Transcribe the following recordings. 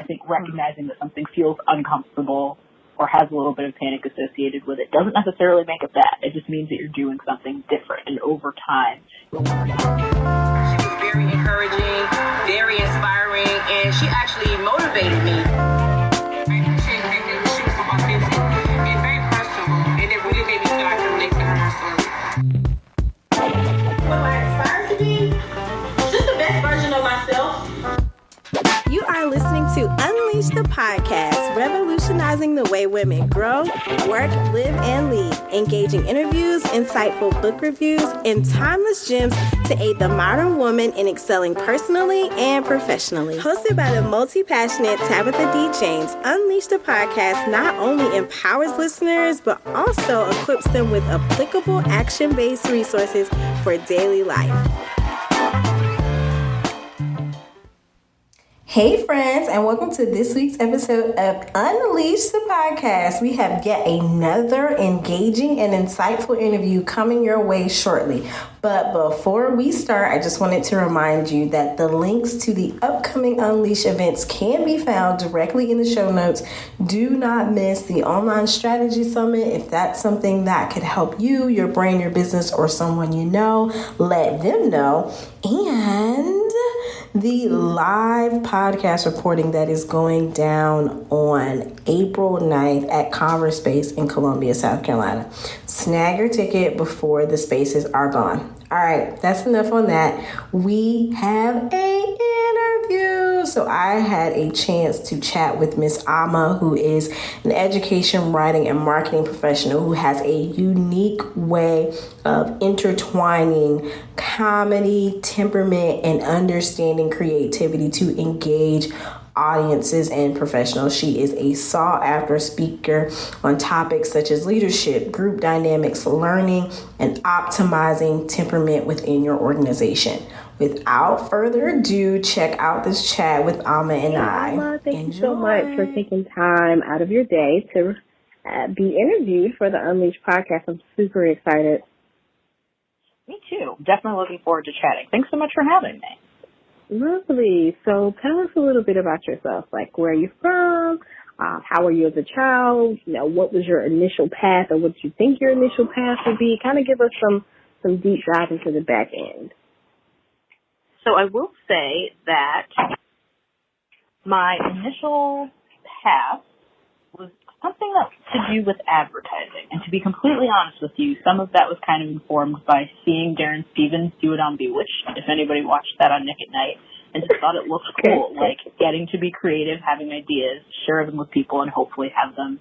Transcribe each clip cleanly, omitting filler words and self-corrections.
think recognizing that something feels uncomfortable or has a little bit of panic associated with it doesn't necessarily make it bad. It just means that you're doing something different, and over time, you'll learn. She was very encouraging, very inspiring, and she actually motivated me. I appreciate the fact that she was so authentic and very personable, and it really made me feel like connected to her story. What I aspire to be, just the best version of myself. You are listening to Unleash the Podcast, revolutionizing the way women grow, work, live, and lead, engaging interviews, insightful book reviews, and timeless gems to aid the modern woman in excelling personally and professionally. Hosted by the multi-passionate Tabitha D. James, Unleash the Podcast not only empowers listeners, but also equips them with applicable action-based resources for daily life. Hey friends, and welcome to this week's episode of Unleash the Podcast. We have yet another engaging and insightful interview coming your way shortly. But before we start, I just wanted to remind you that the links to the upcoming Unleash events can be found directly in the show notes. Do not miss the Online Strategy Summit. If that's something that could help you, your brand, your business, or someone you know, let them know. And the live podcast reporting that is going down on April 9th at Converse Space in Columbia, South Carolina. Snag your ticket before the spaces are gone. All right, that's enough on that. We have an interview. So I had a chance to chat with Miss Amma, who is an education, writing, and marketing professional who has a unique way of intertwining comedy, temperament, and understanding creativity to engage audiences and professionals. She is a sought-after speaker on topics such as leadership, group dynamics, learning, and optimizing temperament within your organization. Without further ado, check out this chat with Amma and I. Amma, thank you so much for taking time out of your day to be interviewed for the Unleash podcast. I'm super excited. Me too. Definitely looking forward to chatting. Thanks so much for having me. Lovely. So tell us a little bit about yourself, like where are you from, how were you as a child, what was your initial path or what did you think your initial path would be? Kind of give us some deep dive into the back end. So I will say that my initial path was something that to do with advertising. And to be completely honest with you, some of that was kind of informed by seeing Darren Stevens do it on Bewitched, if anybody watched that on Nick at Night, and just thought it looked cool, like getting to be creative, having ideas, share them with people, and hopefully have them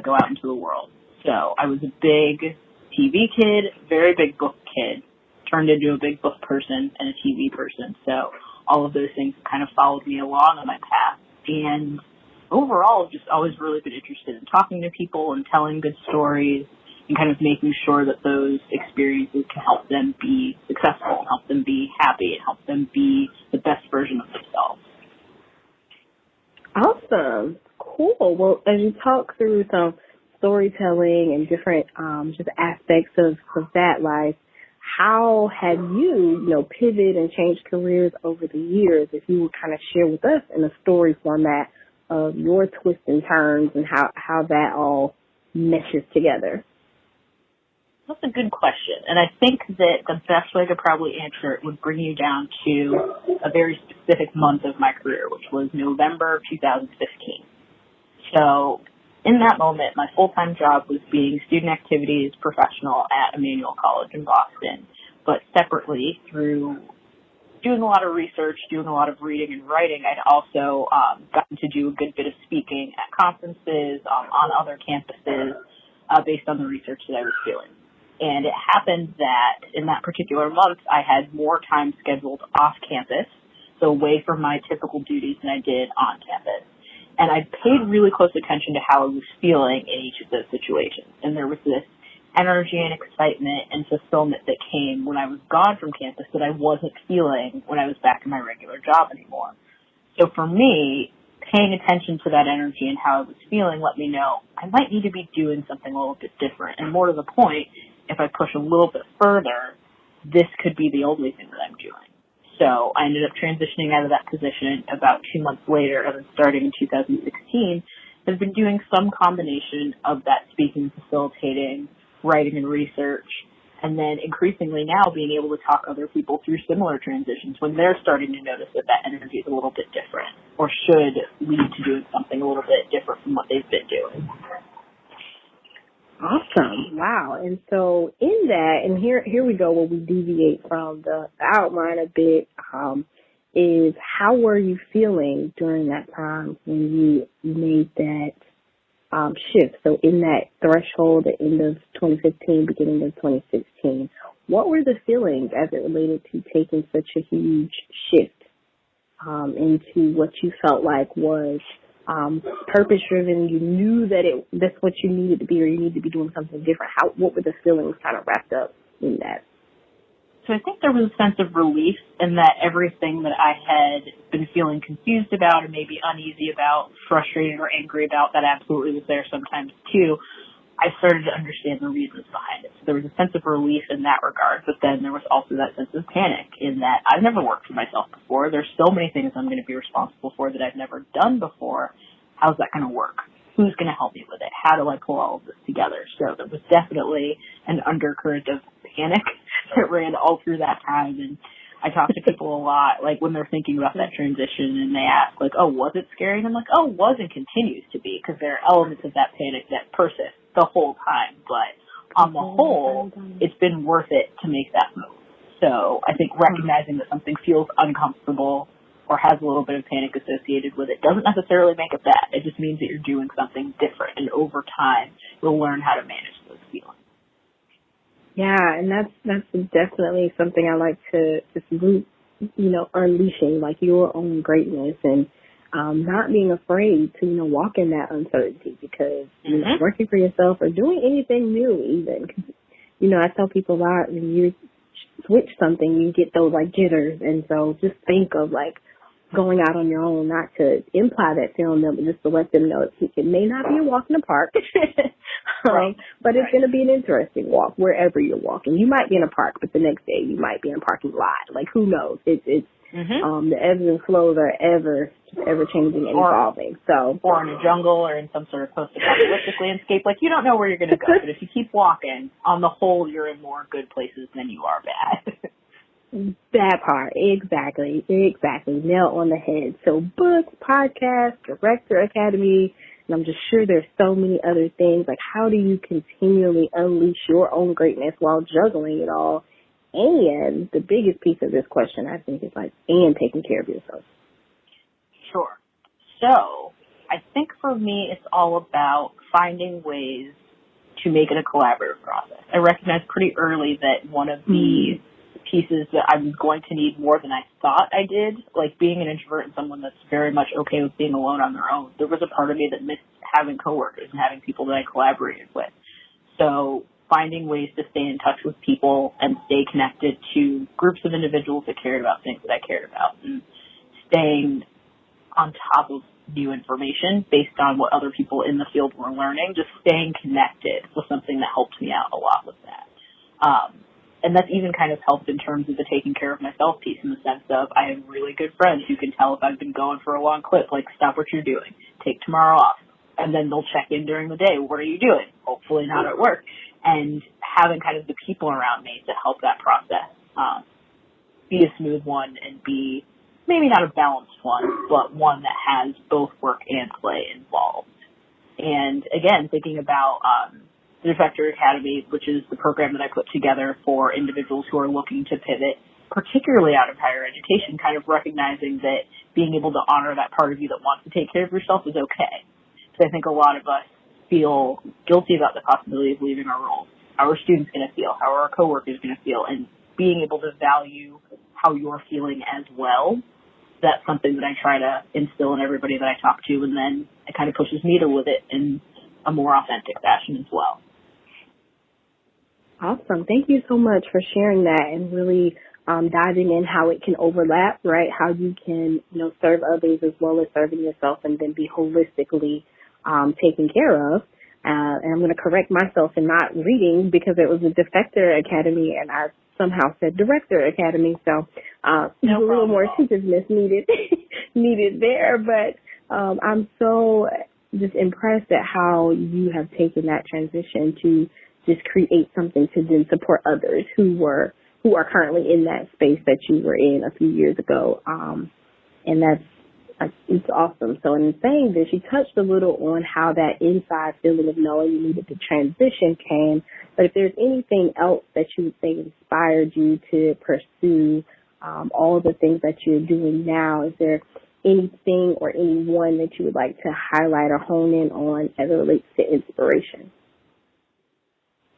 go out into the world. So I was a big TV kid, very big book kid, turned into a big book person and a TV person. So all of those things kind of followed me along on my path. And overall, I've just always really been interested in talking to people and telling good stories and kind of making sure that those experiences can help them be successful, help them be happy, and help them be the best version of themselves. Awesome. Cool. Well, as you talk through some storytelling and different just aspects of that life, how have you, pivoted and changed careers over the years? If you would kind of share with us in a story format of your twists and turns and how that all meshes together. That's a good question. And I think that the best way to probably answer it would bring you down to a very specific month of my career, which was November 2015. So in that moment, my full-time job was being student activities professional at Emmanuel College in Boston, but separately through doing a lot of research, doing a lot of reading and writing, I'd also gotten to do a good bit of speaking at conferences, on other campuses, based on the research that I was doing. And it happened that in that particular month, I had more time scheduled off campus, so away from my typical duties than I did on campus. And I paid really close attention to how I was feeling in each of those situations. And there was this energy and excitement and fulfillment that came when I was gone from campus that I wasn't feeling when I was back in my regular job anymore. So for me, paying attention to that energy and how I was feeling let me know I might need to be doing something a little bit different. And more to the point, if I push a little bit further, this could be the only thing that I'm doing. So I ended up transitioning out of that position about 2 months later, and then starting in 2016, has been doing some combination of that speaking, facilitating, writing, and research, and then increasingly now being able to talk other people through similar transitions when they're starting to notice that that energy is a little bit different or should lead to doing something a little bit different from what they've been doing. Awesome. Wow. And so in that, and here we go where we deviate from the outline a bit, is how were you feeling during that time when you made that shift? So in that threshold at end of 2015, beginning of 2016, what were the feelings as it related to taking such a huge shift into what you felt like was purpose-driven? You knew that that's what you needed to be, or you need to be doing something different. What were the feelings kind of wrapped up in that? So I think there was a sense of relief in that everything that I had been feeling confused about and maybe uneasy about, frustrated or angry about, that absolutely was there sometimes too. I started to understand the reasons behind it. So there was a sense of relief in that regard, but then there was also that sense of panic in that I've never worked for myself before. There's so many things I'm going to be responsible for that I've never done before. How's that going to work? Who's going to help me with it? How do I pull all of this together? So there was definitely an undercurrent of panic that ran all through that time. And I talk to people a lot, like when they're thinking about that transition and they ask like, oh, was it scary? And I'm like, oh, was and continues to be, because there are elements of that panic that persist the whole time. But on the whole, it's been worth it to make that move. So I think recognizing that something feels uncomfortable or has a little bit of panic associated with it doesn't necessarily make it bad. It just means that you're doing something different, and over time you'll learn how to manage those feelings. Yeah, and that's definitely something I like to just unleashing like your own greatness and not being afraid to walk in that uncertainty, because working for yourself or doing anything new, even I tell people a lot, when you switch something you get those like jitters, and so just think of like going out on your own, not to imply that fear on them, but just to let them know it may not be a walk in the park, but it's going to be an interesting walk wherever you're walking. You might be in a park, but the next day you might be in a parking lot. Like, who knows? It's the ebbs and flows are ever changing and evolving. So, or in a jungle or in some sort of post-apocalyptic landscape, like you don't know where you're going to go. But if you keep walking, on the whole, you're in more good places than you are bad. That part, exactly, nail on the head. So books, podcasts, Director Academy, and I'm just sure there's so many other things. Like, how do you continually unleash your own greatness while juggling it all? And the biggest piece of this question, I think, is and taking care of yourself. Sure. So I think for me, it's all about finding ways to make it a collaborative process. I recognized pretty early that one of the pieces that I'm going to need more than I thought I did, like being an introvert and someone that's very much okay with being alone on their own, there was a part of me that missed having coworkers and having people that I collaborated with. So finding ways to stay in touch with people and stay connected to groups of individuals that cared about things that I cared about, and staying on top of new information based on what other people in the field were learning, just staying connected was something that helped me out a lot with that. And that's even kind of helped in terms of the taking care of myself piece, in the sense of I have really good friends who can tell if I've been going for a long clip, like, stop what you're doing, take tomorrow off. And then they'll check in during the day. What are you doing? Hopefully not at work. And having kind of the people around me to help that process be a smooth one and be maybe not a balanced one, but one that has both work and play involved. And again, thinking about the Director Academy, which is the program that I put together for individuals who are looking to pivot, particularly out of higher education, kind of recognizing that being able to honor that part of you that wants to take care of yourself is okay. So I think a lot of us feel guilty about the possibility of leaving our roles. How are students going to feel? How are our coworkers going to feel? And being able to value how you're feeling as well, that's something that I try to instill in everybody that I talk to, and then it kind of pushes me to live it in a more authentic fashion as well. Awesome. Thank you so much for sharing that and really diving in how it can overlap, right? How you can, serve others as well as serving yourself, and then be holistically taken care of. And I'm going to correct myself in not reading because it was a Defector Academy and I somehow said Director Academy. So there's a little more attentiveness needed there. But I'm so just impressed at how you have taken that transition to just create something to then support others who are currently in that space that you were in a few years ago. And it's awesome. So in saying this, you touched a little on how that inside feeling of knowing you needed to transition came. But if there's anything else that you would say inspired you to pursue all the things that you're doing now, is there anything or anyone that you would like to highlight or hone in on as it relates to inspiration?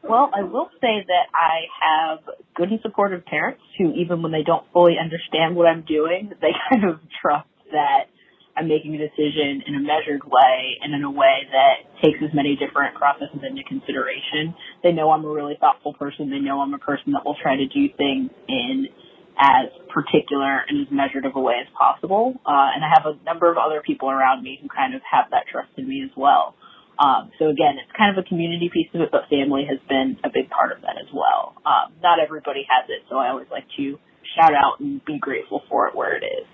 Well, I will say that I have good and supportive parents who, even when they don't fully understand what I'm doing, they kind of trust that I'm making a decision in a measured way and in a way that takes as many different processes into consideration. They know I'm a really thoughtful person. They know I'm a person that will try to do things in as particular and as measured of a way as possible. And I have a number of other people around me who kind of have that trust in me as well. So again, it's kind of a community piece of it, but family has been a big part of that as well. Not everybody has it, so I always like to shout out and be grateful for it where it is.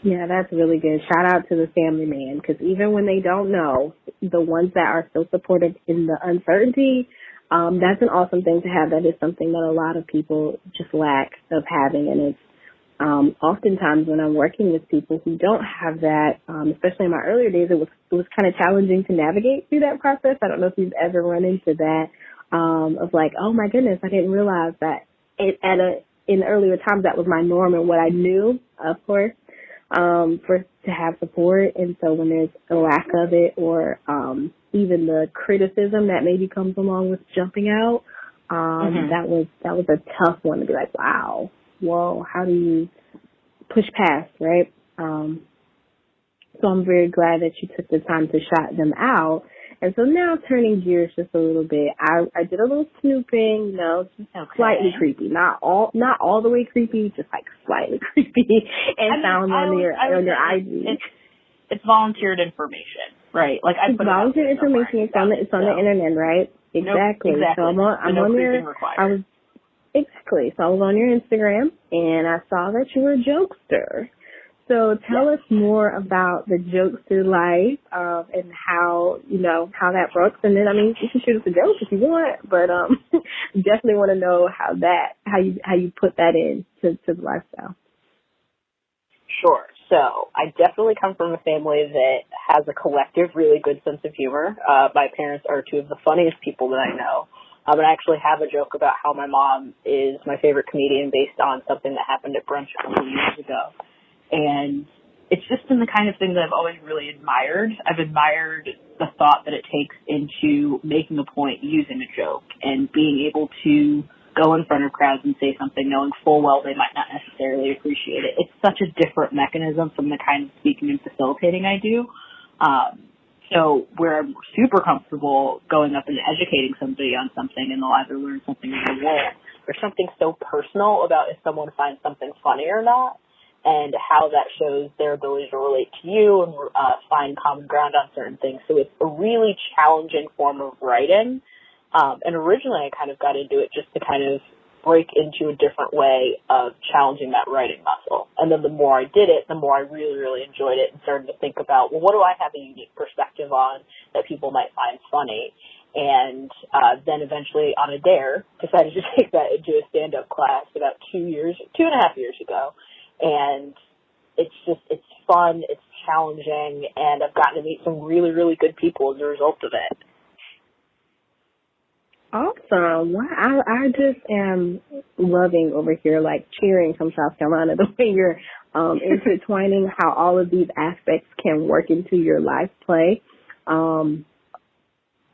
Yeah, that's really good. Shout out to the family man, because even when they don't know, the ones that are still supportive in the uncertainty, that's an awesome thing to have. That is something that a lot of people just lack of having, and it's oftentimes when I'm working with people who don't have that, especially in my earlier days, it was kind of challenging to navigate through that process. I don't know if you've ever run into that, of like, oh my goodness, I didn't realize that in earlier times that was my norm and what I knew, of course, to have support. And so when there's a lack of it, or even the criticism that maybe comes along with jumping out, that was a tough one to be like, wow, whoa, how do you push past, right? So I'm very glad that you took the time to shout them out. And so now turning gears just a little bit, I did a little snooping, slightly creepy, not all the way creepy, just like slightly creepy, and found on your IG. It's volunteered information, right? Like I put volunteered information. It's on the internet, right? Exactly. Nope, exactly. So I'm on there. Exactly. So I was on your Instagram and I saw that you were a jokester. So tell us more about the jokester life, and how that works. And then, you can shoot us a joke if you want, but definitely want to know how you put that into the lifestyle. Sure. So I definitely come from a family that has a collective, really good sense of humor. My parents are two of the funniest people that I know. And I actually have a joke about how my mom is my favorite comedian based on something that happened at brunch a couple of years ago. And it's just been the kind of thing that I've always really admired. I've admired the thought that it takes into making a point using a joke and being able to go in front of crowds and say something knowing full well they might not necessarily appreciate it. It's such a different mechanism from the kind of speaking and facilitating I do. So where I'm super comfortable going up and educating somebody on something and they'll either learn something or they won't. There's something so personal about if someone finds something funny or not, and how that shows their ability to relate to you and find common ground on certain things. So it's a really challenging form of writing. And originally I kind of got into it just to kind of break into a different way of challenging that writing muscle. And then the more I did it, the more I really, really enjoyed it and started to think about, well, what do I have a unique perspective on that people might find funny? And then eventually on a dare, decided to take that into a stand-up class about 2.5 years ago. And it's fun, it's challenging, and I've gotten to meet some really, really good people as a result of it. Awesome. Wow. I just am loving over here, like cheering from South Carolina, the way you're intertwining how all of these aspects can work into your life play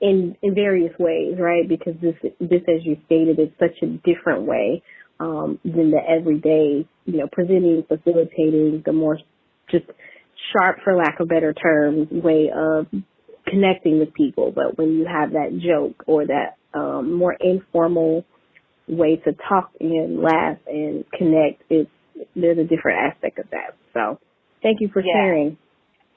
in various ways, right? Because this, as you stated, is such a different way than the everyday, presenting, facilitating, the more just sharp, for lack of better terms, way of connecting with people. But when you have that joke or that more informal way to talk and laugh and connect, there's a different aspect of that. So thank you for sharing.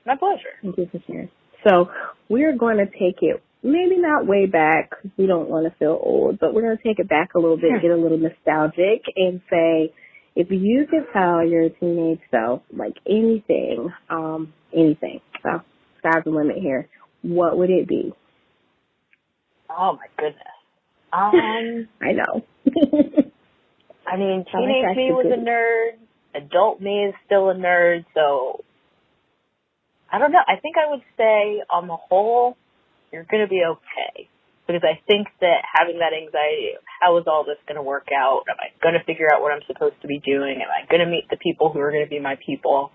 My pleasure. Thank you for sharing. So we're going to take it maybe not way back, 'cause we don't want to feel old, but we're going to take it back a little bit, get a little nostalgic, and say, if you could tell your teenage self, like anything, so sky's the limit here, what would it be? Oh, my goodness. I know. I mean, teenage me was a nerd. Adult me is still a nerd, so I don't know. I think I would say, on the whole, you're going to be okay. Because I think that having that anxiety of how is all this going to work out? Am I going to figure out what I'm supposed to be doing? Am I going to meet the people who are going to be my people?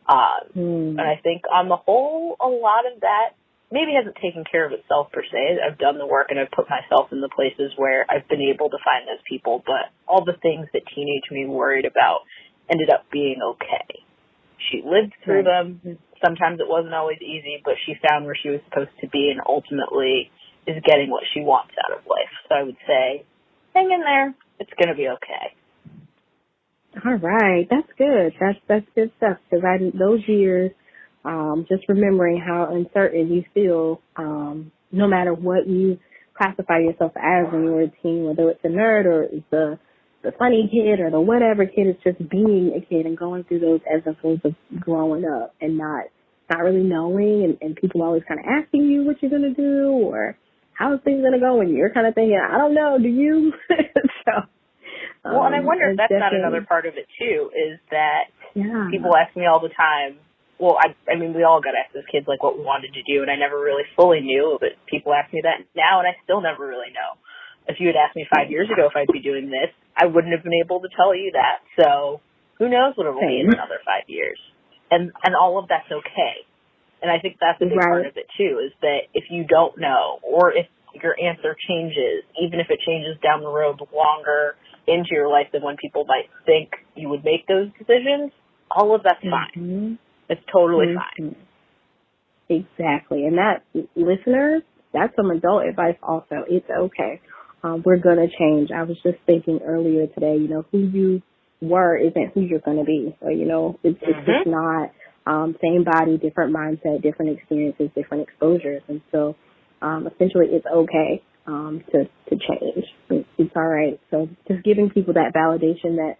And I think, on the whole, a lot of that maybe hasn't taken care of itself per se. I've done the work and I've put myself in the places where I've been able to find those people, but all the things that teenage me worried about ended up being okay. She lived through them. Sometimes it wasn't always easy, but she found where she was supposed to be and ultimately is getting what she wants out of life. So I would say, hang in there. It's going to be okay. All right. That's good. That's good stuff. Because those years, just remembering how uncertain you feel, no matter what you classify yourself as when you were a teen, whether it's a nerd or it's the funny kid or the whatever kid, it's just being a kid and going through those episodes of growing up and not really knowing and people always kind of asking you what you're going to do or how's things going to go and you're kind of thinking, I don't know, do you? Well, and I wonder if that's not another part of it too, is that people ask me all the time, well, I mean, we all got asked as kids, like, what we wanted to do, and I never really fully knew, but people ask me that now, and I still never really know. If you had asked me 5 years ago if I'd be doing this, I wouldn't have been able to tell you that. So who knows what it'll be in another 5 years. And all of that's okay. And I think that's a big part of it, too, is that if you don't know or if your answer changes, even if it changes down the road longer into your life than when people might think you would make those decisions, all of that's fine. It's totally fine. Exactly. And that, listeners, that's some adult advice also. It's okay. We're going to change. I was just thinking earlier today, who you were isn't who you're going to be. So, it's just not same body, different mindset, different experiences, different exposures. And so essentially it's okay to change. It's all right. So just giving people that validation that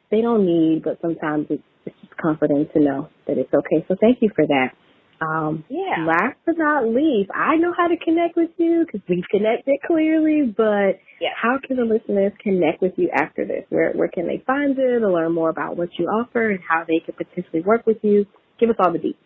they don't need, but sometimes it's just comforting to know that it's okay. So thank you for that. Last but not least, I know how to connect with you because we've connected clearly, but how can the listeners connect with you after this? Where can they find you to learn more about what you offer and how they could potentially work with you? Give us all the details.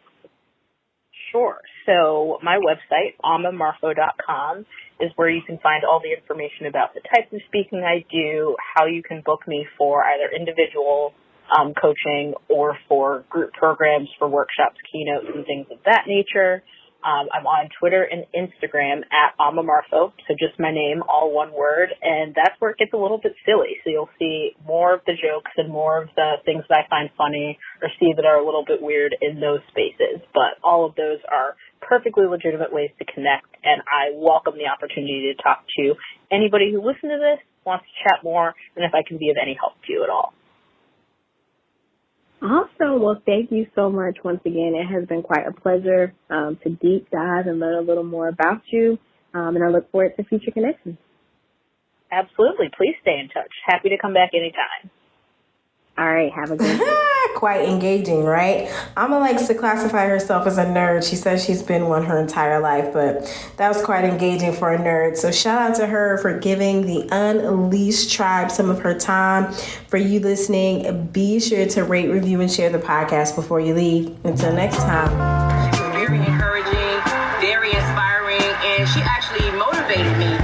Sure. So my website, ammamarfo.com, is where you can find all the information about the types of speaking I do, how you can book me for either individual coaching or for group programs, for workshops, keynotes, and things of that nature. I'm on Twitter and Instagram at Amma Marfo, so just my name, all one word, and that's where it gets a little bit silly. So you'll see more of the jokes and more of the things that I find funny or see that are a little bit weird in those spaces. But all of those are perfectly legitimate ways to connect, and I welcome the opportunity to talk to anybody who listens to this, wants to chat more, and if I can be of any help to you at all. Awesome. Well, thank you so much once again. It has been quite a pleasure to deep dive and learn a little more about you, and I look forward to future connections. Absolutely. Please stay in touch. Happy to come back anytime. All right. Have a good day. Quite engaging, right? Amma likes to classify herself as a nerd. She says she's been one her entire life, but that was quite engaging for a nerd. So shout out to her for giving the Unleashed Tribe some of her time. For you listening, be sure to rate, review, and share the podcast before you leave. Until next time. She was very encouraging, very inspiring, and she actually motivated me